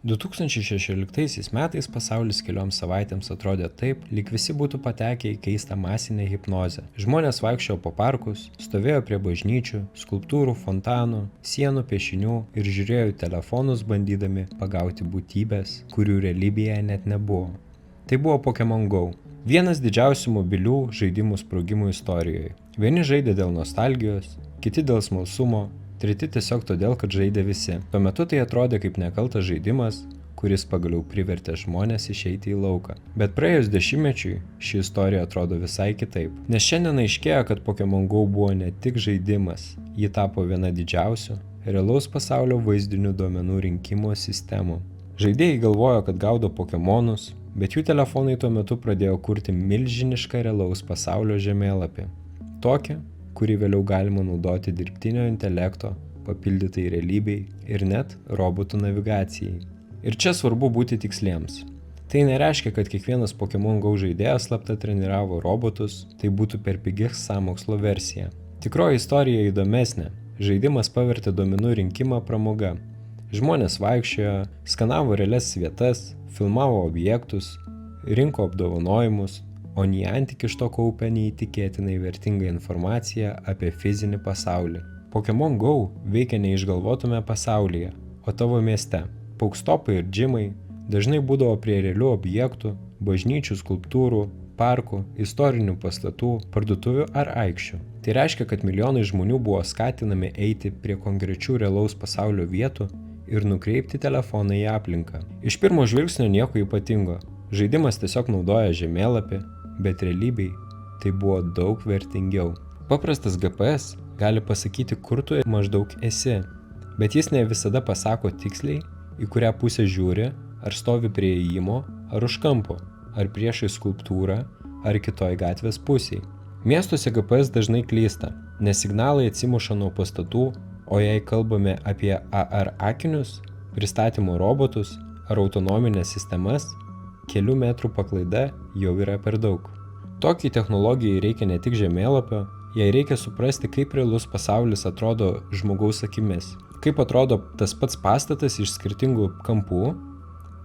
2016 metais pasaulis kelioms savaitėms atrodė taip, lyg visi būtų patekę į keistą masinę hipnozę. Žmonės vaikščiojo po parkus, stovėjo prie bažnyčių, skulptūrų, fontanų, sienų piešinių ir žiūrėjo į telefonus bandydami pagauti būtybės, kurių realybėje net nebuvo. Tai buvo Pokémon Go. Vienas didžiausių mobilių žaidimų sprogimų istorijoje. Vieni žaidė dėl nostalgijos, kiti dėl smalsumo, treti tiesiog todėl, kad žaidė visi. Tuo metu tai atrodė kaip nekaltas žaidimas, kuris pagaliau privertė žmonės išeiti į lauką. Bet praėjus dešimtmečiui ši istorija atrodo visai kitaip. Nes šiandien aiškėja, kad Pokémon Go buvo ne tik žaidimas, ji tapo viena didžiausių realaus pasaulio vaizdinių duomenų rinkimo sistemų. Žaidėjai galvojo, kad gaudo Pokemonus, bet jų telefonai tuo metu pradėjo kurti milžinišką realaus pasaulio žemėlapį. Tokį, kurį vėliau galima naudoti dirbtinio intelekto, papildytai realybei ir net robotų navigacijai. Ir čia svarbu būti tiksliems. Tai nereiškia, kad kiekvienas Pokémon Go žaidėjas slapta treniravo robotus, tai būtų per pigi sąmokslo versija. Tikroji istorija įdomesnė. Žaidimas pavertė duomenų rinkimą pramoga. Žmonės vaikščiojo, skanavo realias vietas, filmavo objektus, rinko apdovanojimus, o Niantic iš to kaupia neįtikėtinai vertingą informaciją apie fizinį pasaulį. Pokémon Go veikia neišgalvotume pasaulyje, o tavo mieste. Paukstopai ir džimai dažnai būdavo prie realių objektų, bažnyčių, skulptūrų, parkų, istorinių pastatų, parduotuvių ar aikščių. Tai reiškia, kad milijonai žmonių buvo skatinami eiti prie konkrečių realaus pasaulio vietų ir nukreipti telefoną į aplinką. Iš pirmo žvilgsnio nieko ypatingo. Žaidimas tiesiog naudoja žemėlapį, bet realybei tai buvo daug vertingiau. Paprastas GPS gali pasakyti, kur tu maždaug esi, bet jis ne visada pasako tiksliai, į kurią pusę žiūri, ar stovi prie įėjimo, ar už kampo, ar priešai skulptūrą, ar kitoj gatvės pusėj. Miestuose GPS dažnai klysta, nes signalai atsimuša nuo pastatų, o jei kalbame apie AR akinius, pristatymo robotus ar autonominės sistemas, kelių metrų paklaida jau yra per daug. Tokiai technologijai reikia ne tik žemėlapio, jai reikia suprasti, kaip realus pasaulis atrodo žmogaus akimis, kaip atrodo tas pats pastatas iš skirtingų kampų,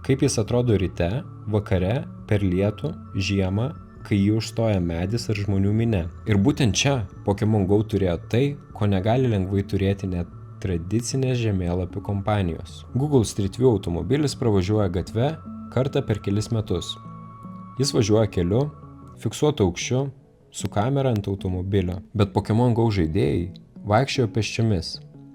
kaip jis atrodo ryte, vakare, per lietų, žiemą, kai jį užstoja medis ar žmonių minia. Ir būtent čia Pokémon Go turėjo tai, ko negali lengvai turėti net tradicinės žemėlapių kompanijos. Google Street View automobilis pravažiuoja gatve kartą per kelis metus. Jis važiuoja keliu, fiksuotu aukščiu, su kamera ant automobilio. Bet Pokémon Go žaidėjai vaikščiojo pėsčiomis.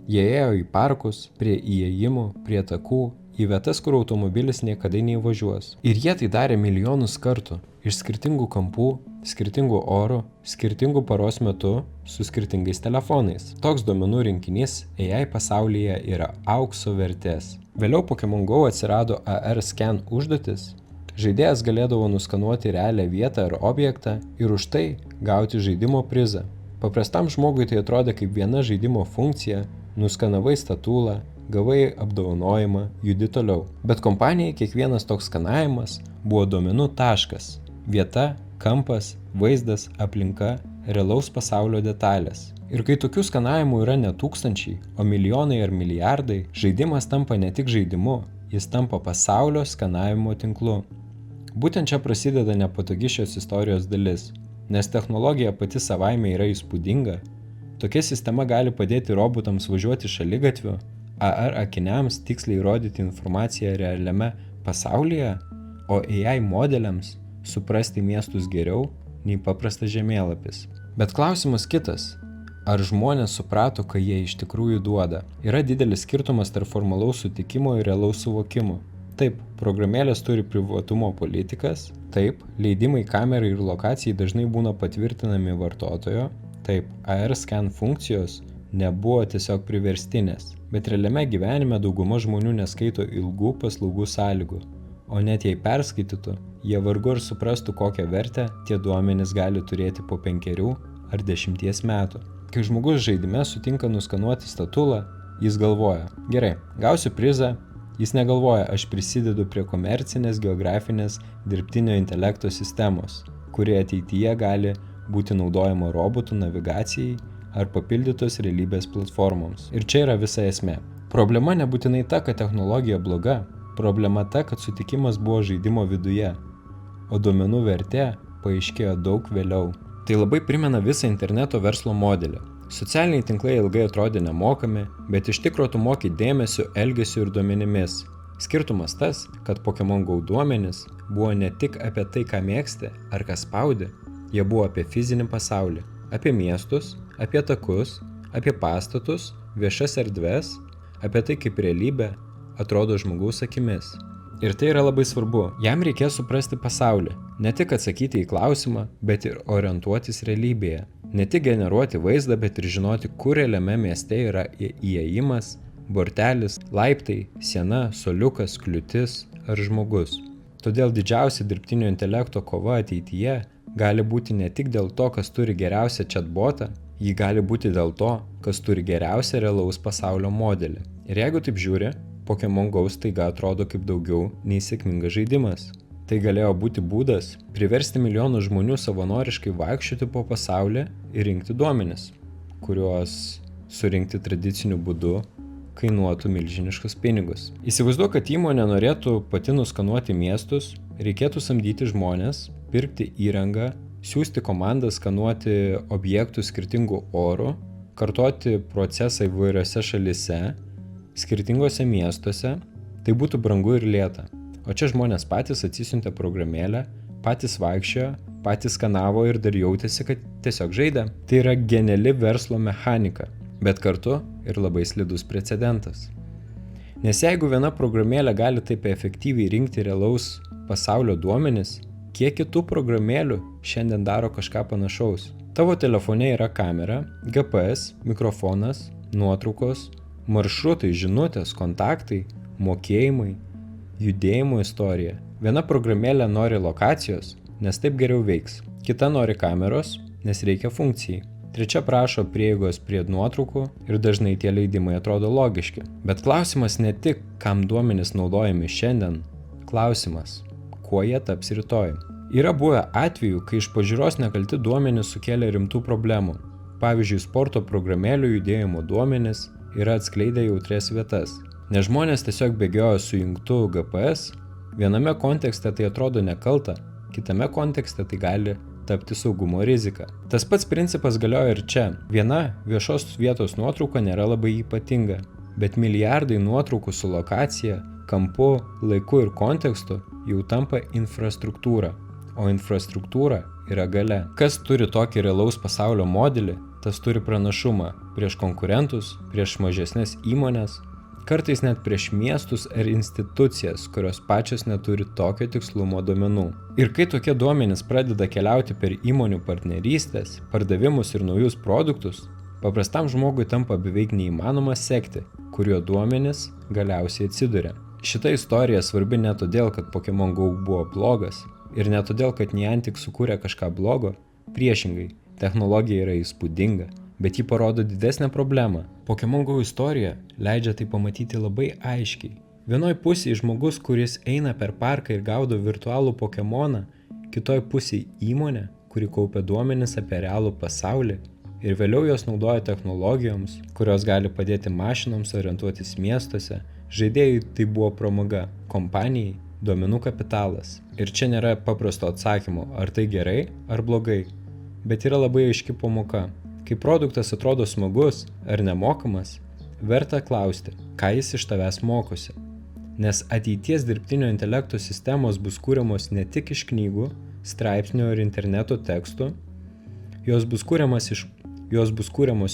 Jie ėjo į parkus, prie įėjimų, prie takų, į vietas, kur automobilis niekada neįvažiuos. Ir jie tai darė milijonus kartų, iš skirtingų kampų, skirtingų orų, skirtingų paros metu, su skirtingais telefonais. Toks duomenų rinkinys AI pasaulyje yra aukso vertės. Vėliau Pokémon Go atsirado AR scan užduotis. Žaidėjas galėdavo nuskanuoti realią vietą ar objektą ir už tai gauti žaidimo prizą. Paprastam žmogui tai atrodė kaip viena žaidimo funkcija, nuskanavai statulą, gavai apdovanojimą, judi toliau. Bet kompanijai kiekvienas toks skanavimas buvo duomenų taškas. Vieta, kampas, vaizdas, aplinka, realaus pasaulio detalės. Ir kai tokių skanavimų yra ne tūkstančiai, o milijonai ar milijardai, žaidimas tampa ne tik žaidimu, jis tampa pasaulio skanavimo tinklu. Būtent čia prasideda nepatogi šios istorijos dalis, nes technologija pati savaime yra įspūdinga. Tokia sistema gali padėti robotams važiuoti šaligatviu, AR akiniams tiksliai rodyti informaciją realiame pasaulyje, o AI modeliams suprasti miestus geriau nei paprastas žemėlapis. Bet klausimas kitas. Ar žmonės suprato, ką jie iš tikrųjų duoda? Yra didelis skirtumas tarp formalaus sutikimo ir realaus suvokimo. Taip, programėlės turi privatumo politikas. Taip, leidimai kamerai ir lokacijai dažnai būna patvirtinami vartotojo. Taip, AR scan funkcijos nebuvo tiesiog priverstinės. Bet realiame gyvenime dauguma žmonių neskaito ilgų paslaugų sąlygų. O net jei perskaitytų, jie vargu ar suprastų, kokią vertę tie duomenys gali turėti po 5 ar 10 metų. Kai žmogus žaidime sutinka nuskanuoti statulą, jis galvoja, gerai, gausiu prizą, jis negalvoja, aš prisidedu prie komercinės geografinės dirbtinio intelekto sistemos, kuri ateityje gali būti naudojama robotų navigacijai ar papildytos realybės platformoms. Ir čia yra visa esmė. Problema nebūtinai ta, kad technologija bloga, Problema ta, kad sutikimas buvo žaidimo viduje, o duomenų vertė paaiškėjo daug vėliau. Tai labai primena visą interneto verslo modelį. Socialiniai tinklai ilgai atrodė nemokami, bet iš tikro tu moki dėmesiu, elgesiu ir duomenimis. Skirtumas tas, kad Pokémon Go duomenys buvo ne tik apie tai, ką mėgsti ar ką spaudi, jie buvo apie fizinį pasaulį, apie miestus, apie takus, apie pastatus, viešas erdves, apie tai, kaip realybė atrodo žmogaus akimis. Ir tai yra labai svarbu. Jam reikės suprasti pasaulį, ne tik atsakyti į klausimą, bet ir orientuotis realybėje. Ne tik generuoti vaizdą, bet ir žinoti, kur realiame mieste yra įėjimas, bortelis, laiptai, siena, suoliukas, kliūtis ar žmogus. Todėl didžiausia dirbtinio intelekto kova ateityje gali būti ne tik dėl to, kas turi geriausią chatbotą, ji gali būti dėl to, kas turi geriausią realaus pasaulio modelį. Ir jeigu taip žiūri, Pokémon Go staiga atrodo kaip daugiau nei sėkmingas žaidimas. Tai galėjo būti būdas priversti milijonus žmonių savanoriškai vaikščioti po pasaulį ir rinkti duomenis, kuriuos surinkti tradiciniu būdu kainuotų milžiniškus pinigus. Įsivaizduok, kad įmonė norėtų pati nuskanuoti miestus, reikėtų samdyti žmonės, pirkti įrangą, siųsti komandą skanuoti objektų skirtingų orų, kartoti procesą įvairiose šalise, skirtingose miestuose, tai būtų brangu ir lėta. O čia žmonės patys atsisiuntė programėlę, patys vaikščiojo, patys skanavo ir dar jautėsi, kad tiesiog žaidė. Tai yra geniali verslo mechanika, bet kartu ir labai slidus precedentas. Nes jeigu viena programėlė gali taip efektyviai rinkti realaus pasaulio duomenis, kiek kitų programėlių šiandien daro kažką panašaus? Tavo telefone yra kamera, GPS, mikrofonas, nuotraukos, maršrutai, žinutės, kontaktai, mokėjimai, judėjimo istorija. Viena programėlė nori lokacijos, nes taip geriau veiks. Kita nori kameros, nes reikia funkcijai. Trečia prašo prieigos prie nuotraukų ir dažnai tie leidimai atrodo logiški. Bet klausimas ne tik, kam duomenys naudojami šiandien. Klausimas, kuo jie taps rytoj. Yra buvę atvejų, kai iš pažiūros nekalti duomenys sukėlė rimtų problemų. Pavyzdžiui, sporto programėlių judėjimo duomenys yra atskleidę jautrias vietas. Nes žmonės tiesiog bėgiojo su įjungtu GPS, viename kontekste tai atrodo nekalta, kitame kontekste tai gali tapti saugumo rizika. Tas pats principas galioja ir čia. Viena viešos vietos nuotrauka nėra labai ypatinga, bet milijardai nuotraukų su lokacija, kampu, laiku ir kontekstu jau tampa infrastruktūra, o infrastruktūra yra galia. Kas turi tokį realaus pasaulio modelį, tas turi pranašumą prieš konkurentus, prieš mažesnės įmonės, kartais net prieš miestus ar institucijas, kurios pačios neturi tokio tikslumo duomenų. Ir kai tokie duomenys pradeda keliauti per įmonių partnerystės, pardavimus ir naujus produktus, paprastam žmogui tampa beveik neįmanoma sekti, kurio duomenys galiausiai atsiduria. Šita istorija svarbi ne todėl, kad Pokémon Go buvo blogas, ir ne todėl, kad Niantic sukūrė kažką blogo, priešingai, technologija yra įspūdinga, bet ji parodo didesnę problemą. Pokémon Go istorija leidžia tai pamatyti labai aiškiai. Vienoj pusėje žmogus, kuris eina per parką ir gaudo virtualų Pokemoną, kitoj pusėje įmonė, kuri kaupia duomenis apie realų pasaulį ir vėliau jos naudoja technologijoms, kurios gali padėti mašinoms orientuotis miestuose. Žaidėjui tai buvo pramoga, kompanijai duomenų kapitalas. Ir čia nėra paprasto atsakymo, ar tai gerai ar blogai, bet yra labai aiški pamoka. Kai produktas atrodo smagus ar nemokamas, verta klausti, ką jis iš tavęs mokosi. Nes ateities dirbtinio intelekto sistemos bus kūriamos ne tik iš knygų, straipsnių ir interneto tekstų, jos bus kūriamos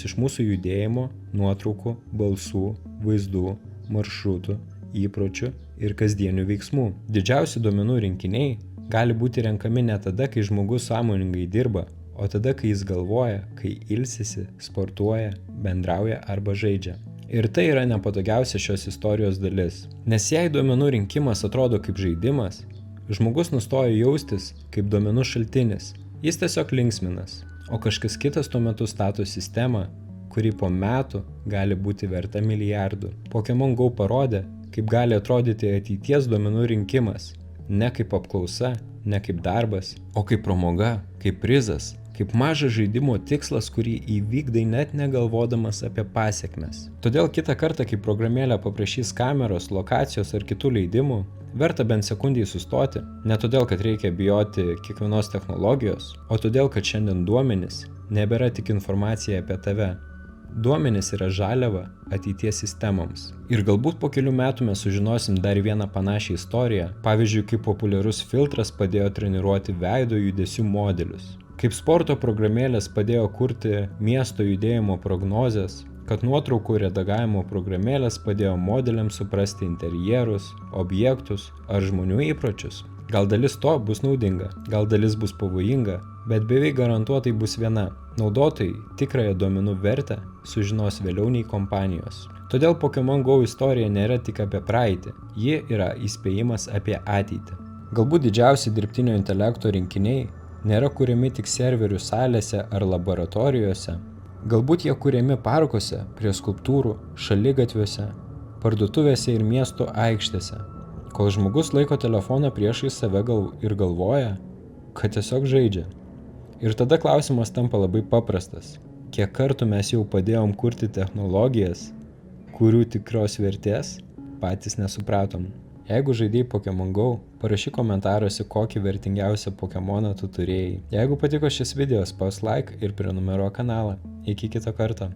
iš mūsų judėjimo, nuotraukų, balsų, vaizdų, maršrutų, įpročių ir kasdienių veiksmų. Didžiausi duomenų rinkiniai gali būti renkami ne tada, kai žmogus sąmoningai dirba, o tada, kai jis galvoja, kai ilsisi, sportuoja, bendrauja arba žaidžia. Ir tai yra nepatogiausia šios istorijos dalis. Nes jei duomenų rinkimas atrodo kaip žaidimas, žmogus nustoja jaustis kaip duomenų šaltinis. Jis tiesiog linksminas, o kažkas kitas tuo metu stato sistemą, kuri po metų gali būti verta milijardų. Pokémon Go parodė, kaip gali atrodyti ateities duomenų rinkimas. Ne kaip apklausa, ne kaip darbas, o kaip pramoga, kaip prizas, kaip mažas žaidimo tikslas, kurį įvykdai net negalvodamas apie pasekmes. Todėl kitą kartą, kai programėlė paprašys kameros, lokacijos ar kitų leidimų, verta bent sekundžiai sustoti, ne todėl, kad reikia bijoti kiekvienos technologijos, o todėl, kad šiandien duomenys nebėra tik informacija apie tave. Duomenys yra žaliava ateities sistemoms. Ir galbūt po kelių metų mes sužinosim dar vieną panašią istoriją, pavyzdžiui, kaip populiarus filtras padėjo treniruoti veido judesių modelius, kaip sporto programėlės padėjo kurti miesto judėjimo prognozes, kad nuotraukų redagavimo programėlės padėjo modeliams suprasti interjerus, objektus ar žmonių įpročius. Gal dalis to bus naudinga, gal dalis bus pavojinga, bet beveik garantuotai bus viena. Naudotojai tikrąją duomenų vertę sužinos vėliau nei kompanijos. Todėl Pokémon Go istorija nėra tik apie praeitį, ji yra įspėjimas apie ateitį. Galbūt didžiausi dirbtinio intelekto rinkiniai nėra kuriami tik serverių salėse ar laboratorijose, galbūt jie kuriami parkuose, prie skulptūrų, šaligatviuose, parduotuvėse ir miesto aikštėse. Kol žmogus laiko telefoną priešais save ir galvoja, kad tiesiog žaidžia. Ir tada klausimas tampa labai paprastas. Kiek kartų mes jau padėjom kurti technologijas, kurių tikros vertės patys nesupratom. Jeigu žaidėjai Pokémon Go, parašyk komentaruose, kokį vertingiausią Pokémoną tu turėjai. Jeigu patiko šis video, spaus like ir prenumeruok kanalą. Iki kito karto.